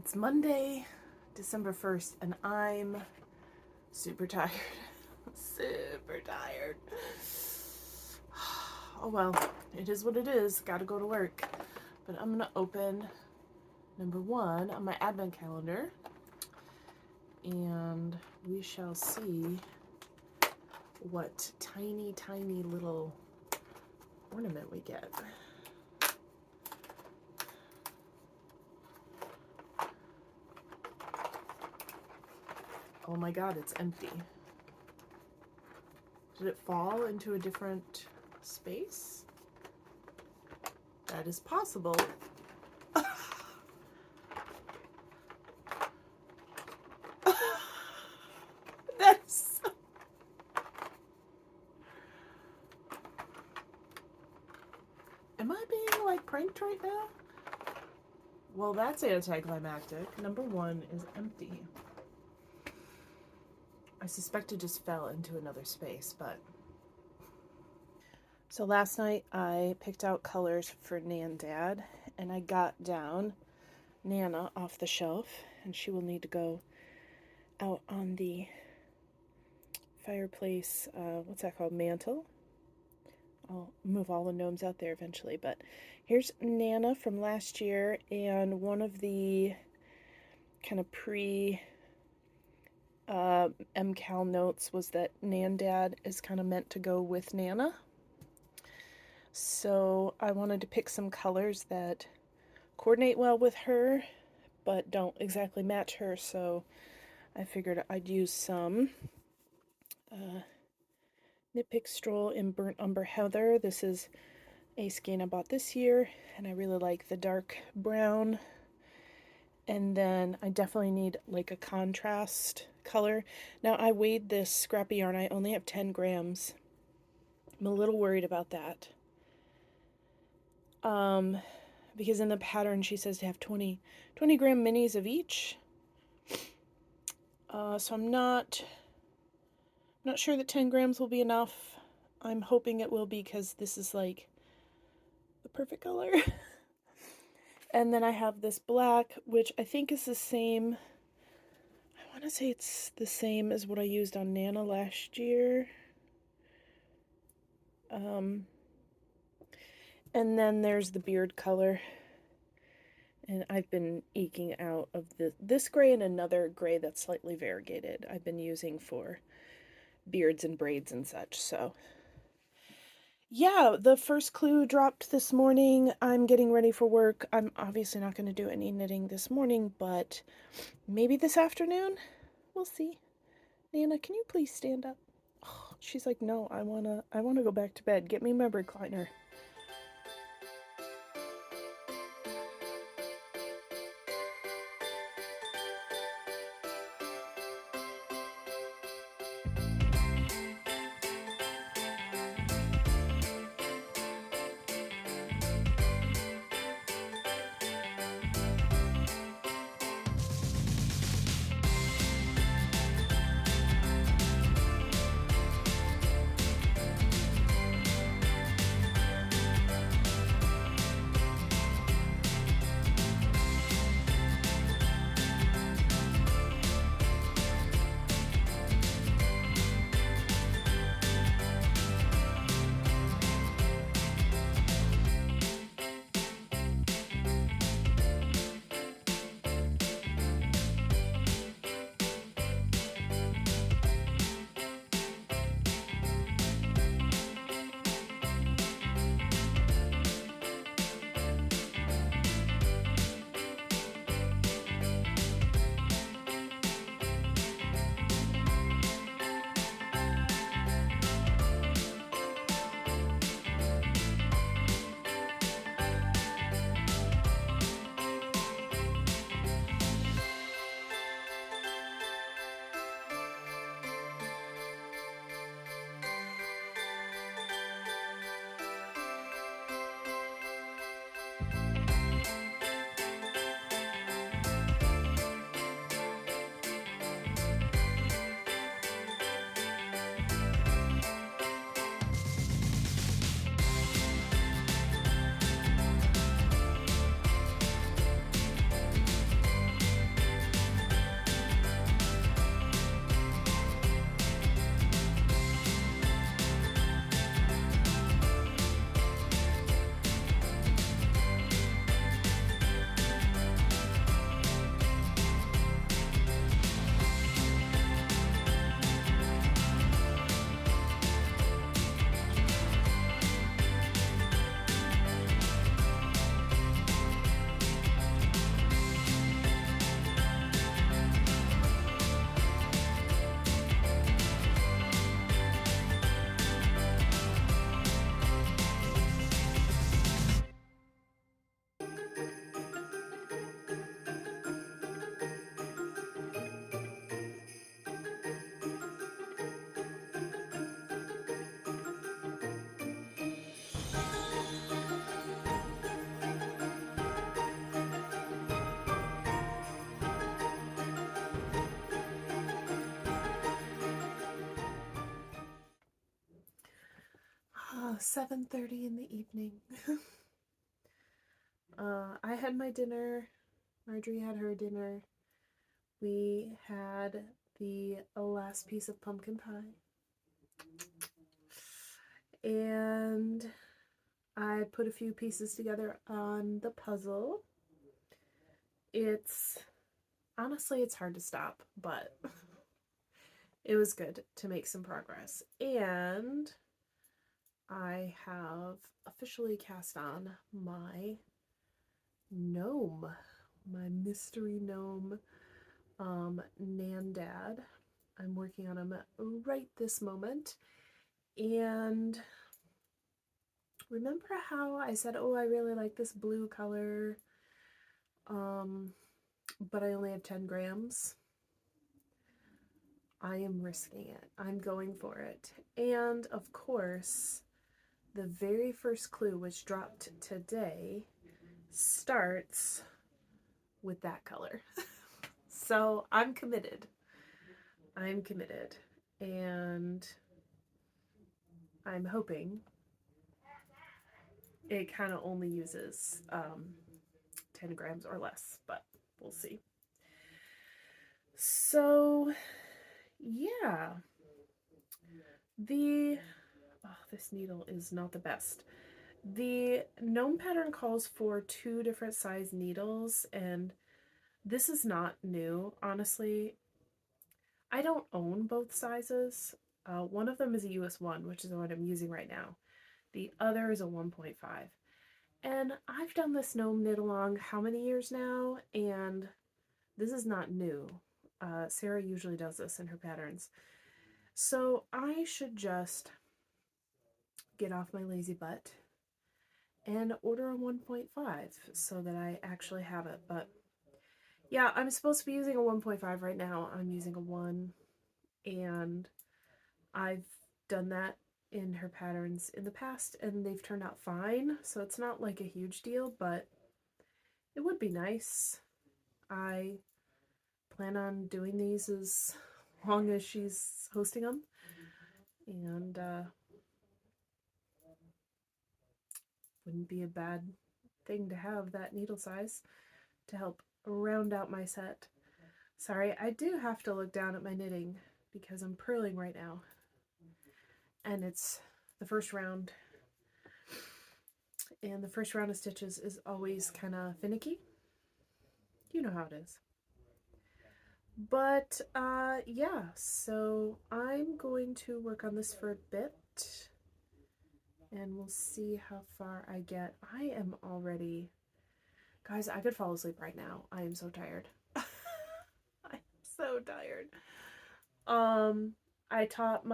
It's Monday, December 1st, and I'm super tired. Super tired. Oh well, it is what it is. Gotta go to work. But I'm gonna open number 1 on my advent calendar, and we shall see what tiny, tiny little ornament we get. Oh my god, it's empty. Did it fall into a different space? That is possible. That's... Am I being like pranked right now? Well, that's anticlimactic. Number 1 is empty. I suspect it just fell into another space, but... So last night I picked out colors for Gnandad, and I got down Nana off the shelf, and she will need to go out on the fireplace, what's that called, mantle. I'll move all the gnomes out there eventually, but here's Nana from last year, and one of the kind of pre MKAL notes was that Gnandad is kind of meant to go with Nana. So I wanted to pick some colors that coordinate well with her, but don't exactly match her, so I figured I'd use some Nitpick Stroll in Burnt Umber Heather. This is a skein I bought this year, and I really like the dark brown. And then I definitely need like a contrast color. Now I weighed this scrappy yarn. I only have 10 grams. I'm a little worried about that. Because in the pattern she says to have 20 gram minis of each. So I'm not sure that 10 grams will be enough. I'm hoping it will be, because this is like the perfect color. And then I have this black, which I think is the same. I want to say it's the same as what I used on Nana last year. And then there's the beard color. And I've been eking out of this gray and another gray that's slightly variegated. I've been using for beards and braids and such, so... Yeah, the first clue dropped this morning. I'm getting ready for work. I'm obviously not going to do any knitting this morning, but maybe this afternoon? We'll see. Nana, can you please stand up? Oh, she's like, no, I wanna go back to bed. Get me my recliner. 7:30 in the evening. I had my dinner. Marjorie had her dinner. We had the last piece of pumpkin pie. And I put a few pieces together on the puzzle. Honestly, it's hard to stop, but it was good to make some progress. And I have officially cast on my gnome, my mystery gnome, Gnandad. I'm working on him right this moment. And remember how I said, oh, I really like this blue color, but I only have 10 grams? I am risking it. I'm going for it. And of course, the very first clue, which dropped today, starts with that color. So I'm committed. I'm committed. And I'm hoping it kind of only uses 10 grams or less, but we'll see. So, yeah. This needle is not the best. The gnome pattern calls for 2 different size needles, and this is not new, honestly. I don't own both sizes. One of them is a US 1, which is the one I'm using right now. The other is a 1.5. And I've done this gnome knit along how many years now, and this is not new. Sarah usually does this in her patterns. So I should just get off my lazy butt and order a 1.5 so that I actually have it. But yeah, I'm supposed to be using a 1.5 right now. I'm using a 1, and I've done that in her patterns in the past, and they've turned out fine, so it's not like a huge deal, but it would be nice. I plan on doing these as long as she's hosting them, and wouldn't be a bad thing to have that needle size to help round out my set. Sorry, I do have to look down at my knitting because I'm purling right now, and it's the first round, and the first round of stitches is always kind of finicky. You know how it is. But yeah, so I'm going to work on this for a bit, and we'll see how far I get. I am already, guys, I could fall asleep right now. I am so tired. I'm so tired. I taught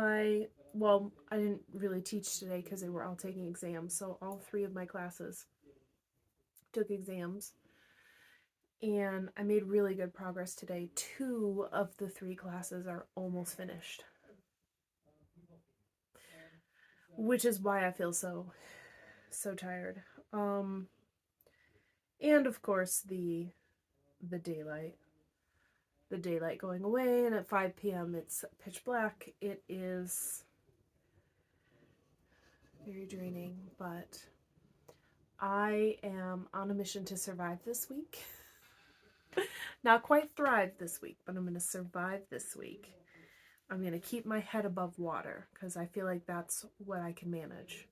well, I didn't really teach today because they were all taking exams, so all 3 of my classes took exams, and I made really good progress today. 2 of the 3 classes are almost finished, which is why I feel so tired. And of course the daylight going away, and at 5 p.m. it's pitch black. It is very draining, but I am on a mission to survive this week. Not quite thrive this week, but I'm going to survive this week. I'm going to keep my head above water because I feel like that's what I can manage.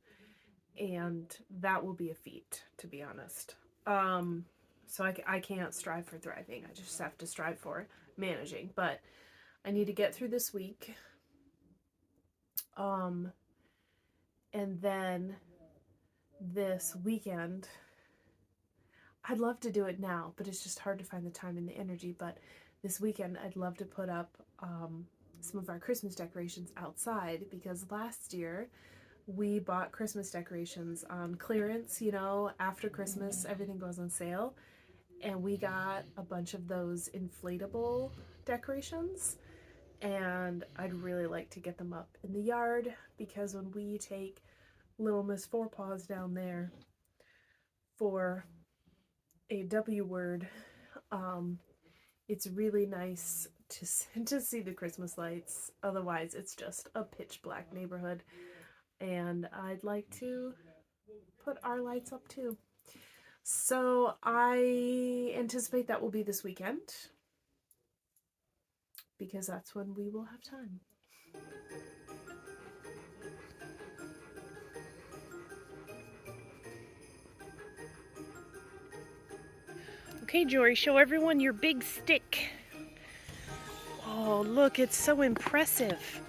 And that will be a feat, to be honest. So I can't strive for thriving. I just have to strive for managing. But I need to get through this week. And then this weekend, I'd love to do it now, but it's just hard to find the time and the energy. But this weekend, I'd love to put up some of our Christmas decorations outside, because last year we bought Christmas decorations on clearance. You know, after Christmas, everything goes on sale. And we got a bunch of those inflatable decorations. And I'd really like to get them up in the yard, because when we take Little Miss Fourpaws down there for a W word, it's really nice to see the Christmas lights. Otherwise, it's just a pitch black neighborhood. and I'd like to put our lights up too. So I anticipate that will be this weekend because that's when we will have time. Okay, Jory, show everyone your big stick. Oh, look, it's so impressive.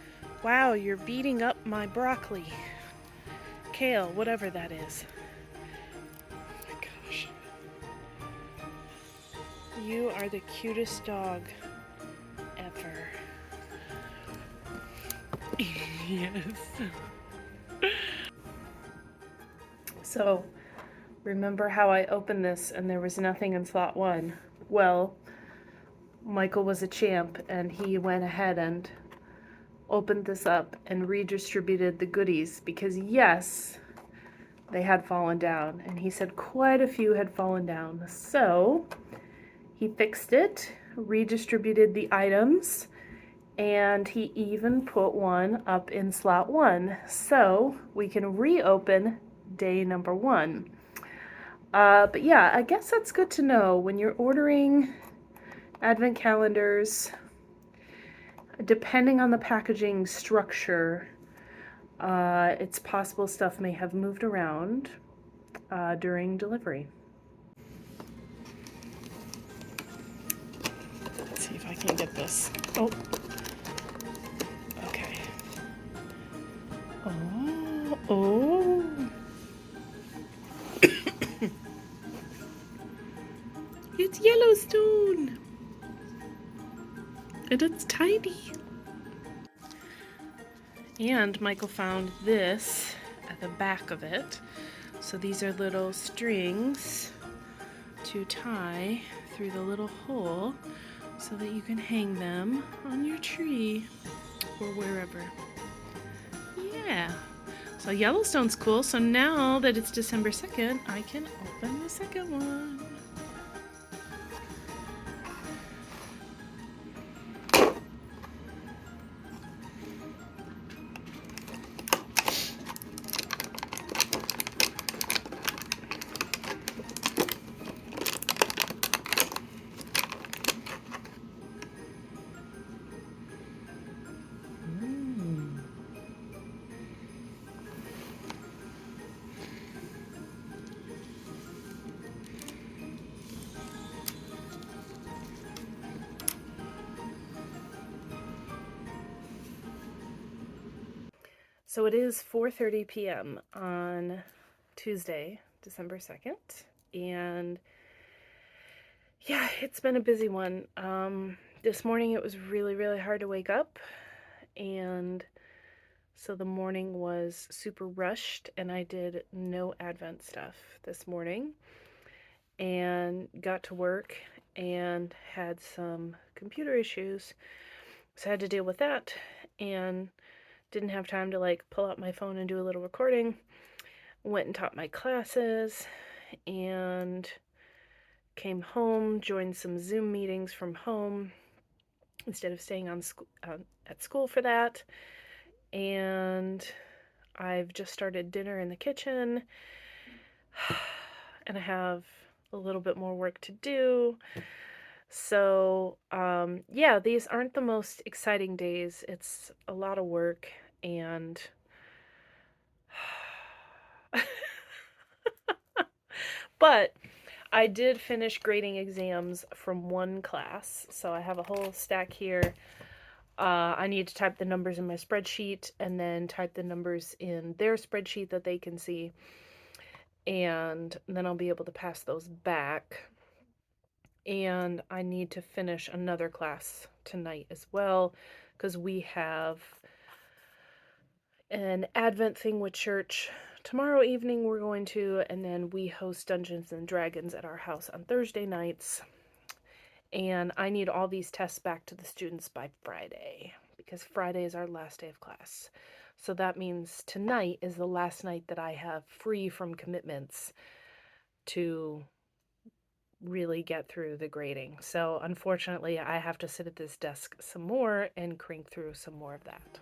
Wow, you're beating up my broccoli. Kale, whatever that is. Oh my gosh. You are the cutest dog ever. Yes. So, remember how I opened this and there was nothing in slot 1? Well, Michael was a champ and he went ahead and opened this up and redistributed the goodies because yes, they had fallen down, and he said quite a few had fallen down. So he fixed it, redistributed the items, and he even put one up in slot 1 so we can reopen day number 1. But yeah, I guess that's good to know when you're ordering advent calendars. Depending on the packaging structure, it's possible stuff may have moved around during delivery. Let's see if I can get this. Oh, okay. Oh. It's Yellowstone! And it's tiny. And Michael found this at the back of it. So these are little strings to tie through the little hole so that you can hang them on your tree or wherever. Yeah. So Yellowstone's cool. So now that it's December 2nd, I can open the second one. So it is 4:30 p.m. on Tuesday, December 2nd, and yeah, it's been a busy one. This morning it was really, really hard to wake up, and so the morning was super rushed, and I did no Advent stuff this morning, and got to work and had some computer issues, so I had to deal with that, and didn't have time to like pull out my phone and do a little recording. Went and taught my classes and came home, joined some Zoom meetings from home instead of staying on at school for that. And I've just started dinner in the kitchen and I have a little bit more work to do. So, yeah, these aren't the most exciting days. It's a lot of work and but I did finish grading exams from one class, so I have a whole stack here. I need to type the numbers in my spreadsheet and then type the numbers in their spreadsheet that they can see, and then I'll be able to pass those back. And I need to finish another class tonight as well, because we have an Advent thing with church tomorrow evening we're going to, and then we host Dungeons and Dragons at our house on Thursday nights. And I need all these tests back to the students by Friday, because Friday is our last day of class. So that means tonight is the last night that I have free from commitments to really get through the grading. So unfortunately, I have to sit at this desk some more and crank through some more of that.